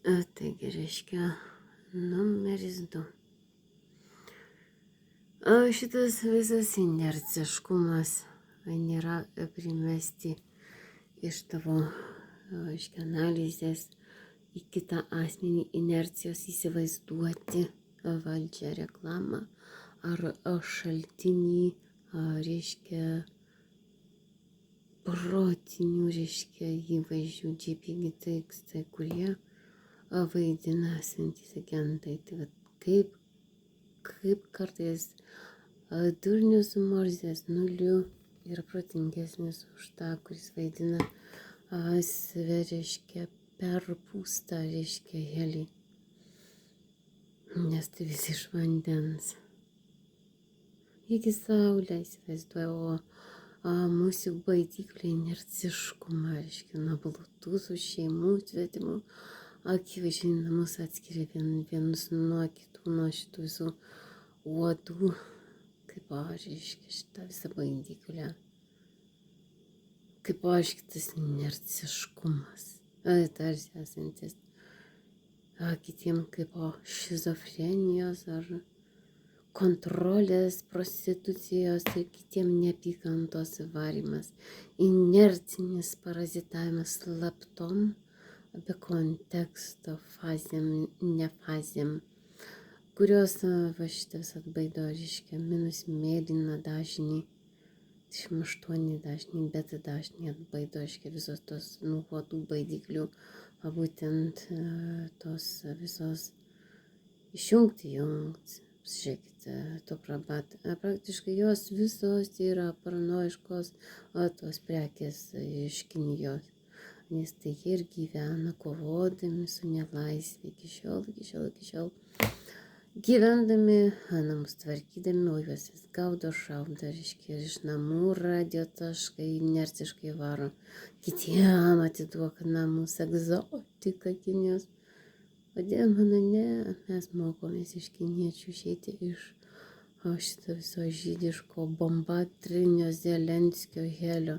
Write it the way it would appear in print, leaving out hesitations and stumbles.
Taigi reiškia numeris 2. Šitas visas inerciškumas nėra primesti iš tavo analizės į kitą asmenį inercijos įsivaizduoti valdžią, reklamą ar šaltinį, reiškia protinių, reiškia įvaizdžių JPG-TXT, kurie vaidina esantys agentai. Tai vat kaip kartais durnius su Morzės nuliu yra protingesnis už tą, kuris vaidina reiškia perpūstą, reiškia helį. Nes tai visi iš vandens. Iki saulę įsivaizduoja, o mūsų baidykliai inerciškumą, reiškia, nuo bluetooth, šeimų, svetimų, akivaizdžiai namus atskiria vienus nuo kitų, nuo šitų visų uodų, kaip reiškia šitą visą baidyklę. Kaip šitas inerciškumas, tarsi esantis kitiem kaip šizofrenijos ar kontrolės, prostitucijos ir kitiem neapykantos įvarymas, inercinis parazitavimas slaptom, be konteksto fazėm, nefazėm, kurios va šitas atbaido, reiškia, minus mėlyną dažnį, 28 dažnį, beta dažnį atbaido, reiškia, visos tos nuhodų baidyklių, būtent tos visos išjungti. Žiūrėkite, to praktiškai jos visos yra paranoiškos, tos prekės iš Kinijos, nes tai jie ir gyvena kovodami su nelaisvė iki šiol. Gyvendami, namus tvarkydami, o juos vis gaudo, šaudo, reiškia, iš namų radio taškai inerciškai varo. Kitiem atiduoka namus, egzotika Kinijos. O demonų ne, mes mokomės iš kiniečių išeiti iš šito viso žydiško bombardinio Zelenskio helio.